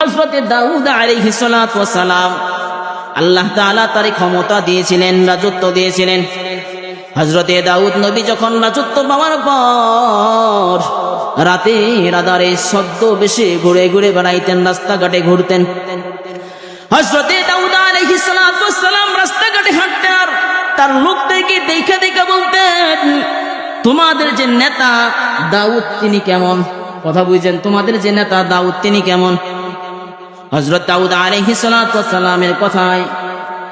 হযরত দাউদ আলাইহিস সালাতু ওয়াস সালাম আল্লাহ তাআলা তার ক্ষমতা দিয়েছিলেন, রাজত্ব দিয়েছিলেন। হযরতে দাউদ নবী যখন রাজত্ব পাওয়ার পর রাতের আঁধারে ছদ্মবেশে ঘুরে ঘুরে বেড়াইতেন, রাস্তাঘাটে ঘুরতেন। হযরতে দাউদ আলাইহিস সালাতু ওয়াস সালাম রাস্তাঘাটে হাঁটতেন আর তার লোকদেরকে দেখে দেখে বলতেন, তোমাদের যে নেতা দাউদ তিনি কেমন? কথা বুঝছেন? তোমাদের যে নেতা দাউদ তিনি কেমন? হযরত দাউদ আলাইহিস সালাতু ওয়াস সালামের কথায়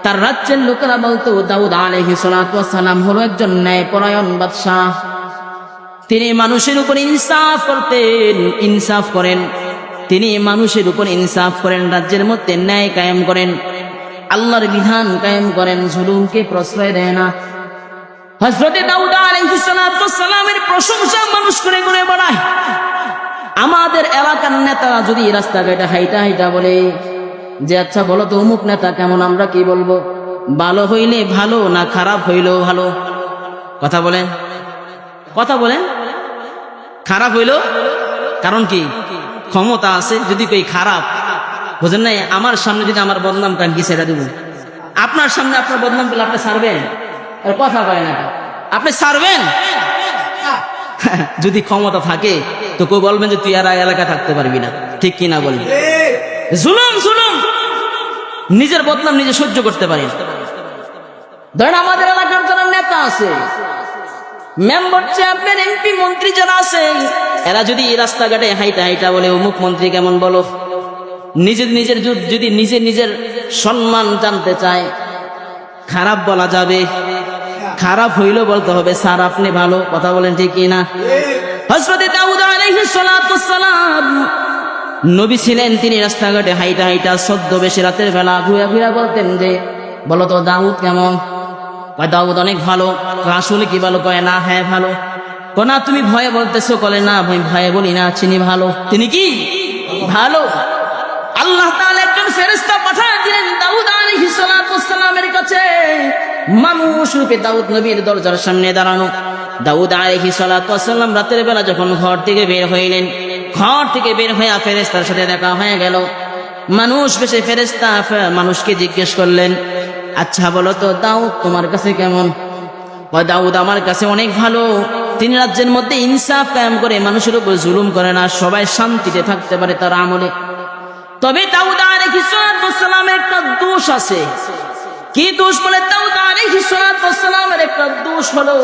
তার রাজ্যের লোকেরা বলতো, দাউদ আলাইহিস সালাতু ওয়াস সালাম হলো একজন ন্যায়পরায়ণ বাদশা। তিনি মানুষের উপর ইনসাফ করতেন, ইনসাফ করেন। তিনি মানুষের উপর ইনসাফ করেন, রাজ্যের মধ্যে ন্যায় কায়েম করেন, আল্লাহর বিধান কায়েম করেন, জুলুমকে প্রশ্রয় দেয় না। হযরত দাউদ আলাইহিস সালাতু ওয়াস সালামের প্রশংসা মানুষ করে করে বেড়ায়। আমাদের এলাকার নেতা যদি রাস্তাঘাটে হাইটা হাইটা বলে যে আচ্ছা বলো তো অমুক নেতা কেমন, আমরা কি বলবো? ভালো হইলে ভালো, না খারাপ হইলেও ভালো? কথা বলেন, কথা বলেন। খারাপ হইলো কারণ কি? ক্ষমতা আছে। যদি কই খারাপ, বুঝেন নাই? আমার সামনে যদি আমার বদনাম কান কি ছেড়ে দেব? আপনার সামনে আপনার বদনাম পেলে আপনি ছাড়বেন? আর কথা কয় না, আপনি ছাড়বেন? যদি ক্ষমতা থাকে তো কেউ বলবেন যে তুই আর এলাকা থাকতে পারবি না, ঠিক কিনা বলবি? জুলুম জুলুম, নিজের বদনাম নিজে সহ্য করতে পারি। ধরেন আমাদের এলাকার যারা নেতা আছে, মেম্বার, চেয়ারম্যান, এমপি, মন্ত্রী যারা আছে, এরা যদি রাস্তাঘাটে হাইটা হাইটা বলে অমুক মন্ত্রী কেমন বলো, নিজের নিজের যদি নিজের সম্মান জানতে চায়, খারাপ বলা যাবে? খারাপ হইলেও বলতে হবে স্যার আপনি ভালো। কথা বলেন ঠিক কিনা? হযরত দাউদ আলাইহিস সালাতু ওয়াস সালাম নবী ছিলেন। তিনি রাস্তাঘাটে হাইটা হাইটা ছদ্মবেশে রাতের বেলা ঘুরে ঘুরে বলতেন যে বলো তো দাউদ কেমন? কয় দাউদ অনেক ভালো। আসলে কি ভালো? কয় না হ্যাঁ ভালো। কয় না তুমি ভয়ে বলতেছো? বলে না ভাই ভয়ে বলি না, চিনি ভালো। তিনি কি ভালো? আল্লাহ তাআলা একজন ফেরেশতা পাঠিয়ে দিলেন দাউদ আলাইহিস সালাতু ওয়াস সালামের কাছে। মানুষ রূপে দাউদ নবীর দরজার সামনে দাঁড়ানো। দাউদ আলাইহিস সালাতু ওয়াস সালাম রাতের বেলা যখন ঘর থেকে বের হইলেন, ঘর থেকে বের হয়ে ফেরেশতার সাথে দেখা হয়ে গেল। মানুষ বেশে ফেরেশতা মানুষকে জিজ্ঞেস করলেন, আচ্ছা বলো তো দাউদ তোমার কাছে কেমন? দাউদ আমার কাছে অনেক ভালো। তিনি রাজ্যের মধ্যে ইনসাফ কায়েম করে, মানুষের উপর জুলুম করে না, সবাই শান্তিতে থাকতে পারে তার আমলে। তবে দাউদ আলাইহিস সালাতু ওয়াস সালামের একটা দোষ আছে। কি দোষ? বলে দাউদ আলাইহিস সালাতু ওয়াস সালামের একটা দোষ হলো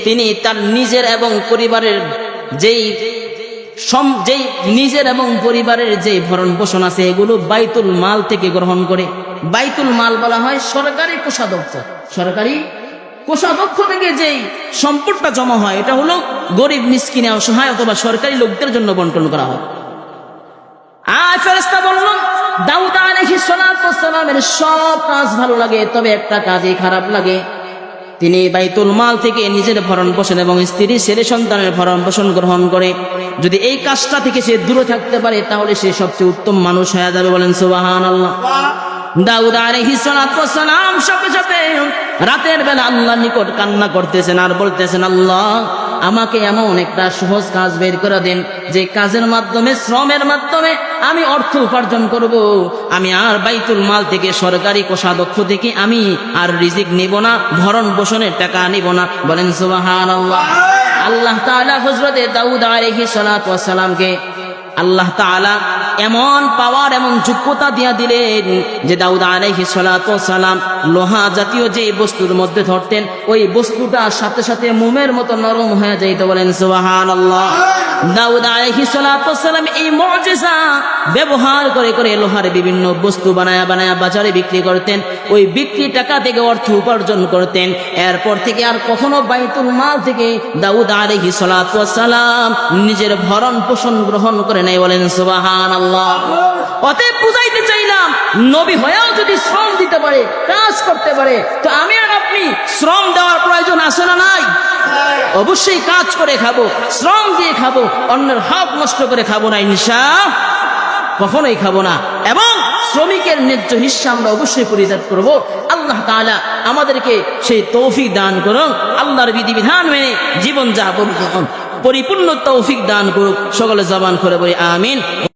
তিনি তার নিজের এবং পরিবারের যেই নিজের এবং পরিবারের যে ভরণ পোষণ আছে এগুলো বাইতুল মাল থেকে গ্রহণ করে। বাইতুল মাল বলা হয় সরকারি কোষাধ্যক্ষ। সরকারি কোষাধ্যক্ষ থেকে যেই সম্পদটা জমা হয় এটা হলো গরিব, মিসকিন, অসহায় অথবা সরকারি লোকদের জন্য বন্টন করা হয়। আর ফেরেশতা বলল দাউদ আলাইহিস সালাতু ওয়াস সালামের সব কাজ ভালো লাগে, তবে একটা কাজই খারাপ লাগে। তিনি বাইতুল মাল থেকে নিজের ভরণ পোষণ এবং স্ত্রী ছেলে সন্তানের ভরণ পোষণ গ্রহণ করে। যদি এই কাজটা থেকে সে দূরে থাকতে পারে তাহলে সে সবচেয়ে উত্তম মানুষ হয়ে যাবে। বলেন সুবহানাল্লাহ। দাউদ আলাইহিস সালাতু ওয়াস সালাম সাথে সাথে রাতের বেলা আল্লাহর নিকট কান্না করতেছেন আর বলতেছেন, আল্লাহ আমাকে এমন একটা সহজ কাজ বের করে দেন যে কাজের মাধ্যমে, শ্রমের মাধ্যমে আমি অর্থ উপার্জন করব। আমি আর বাইতুল মাল থেকে, সরকারি কোষাধ্যক্ষ থেকে আমি আর রিজিক নিব না, ভরণ পোষণের টাকা নিব না। বলেন সুবহানাল্লাহ। আল্লাহ তাআলা হযরত দাউদ আলাইহিস সালাতু ওয়াস সালামকে আল্লাহ তাআলা এমন পাওয়ার, এমন যোগ্যতা দিয়া দিলেন যে দাউদ আলাইহিস সালাতু ওয়াস সালাম লোহা জাতীয় যে বস্তুর মধ্যে ধরতেন ওই বস্তুটা সাথে সাথে মোমের মতো নরম হয়ে যাইত। বলেন সুবহানাল্লাহ। দাউদ আলাইহিস সালাতু ওয়াস সালাম এই মুজিজা ব্যবহার করে করে লোহার বিভিন্ন বস্তু বানায়া বানায়া বাজারে বিক্রি করতেন। ওই বিক্রি টাকা থেকে অর্থ উপার্জন করতেন। এরপর থেকে আর কখনো বাইতুল মাল থেকে দাউদ আলাইহিস সালাতু ওয়াস সালাম নিজের ভরণ পোষণ গ্রহণ করে নাই। বলেন সুবহানাল্লাহ। অতএব বুঝাইতে চাইলাম, নবী হয়েও যদি শ্রম দিতে পারে, কাজ করতে পারে, তো আমি আর আপনি শ্রম দেওয়ার প্রয়োজন আছে না নাই? অবশ্যই কাজ করে খাবো, শ্রম দিয়ে খাবো, অন্যের হক নষ্ট করে খাবো না, ইনশাআল্লাহ কখনোই খাবো না। এবং শ্রমিকের ন্যায্য হিস্সা আমরা অবশ্যই পরিত্যাগ করবো। আল্লাহ তাআলা আমাদেরকে সেই তৌফিক দান করুন। আল্লাহর বিধিবিধান মেনে জীবন যাপন করুন। পরিপূর্ণ তৌফিক দান করুক। সকলে জবান করে বলি আমিন।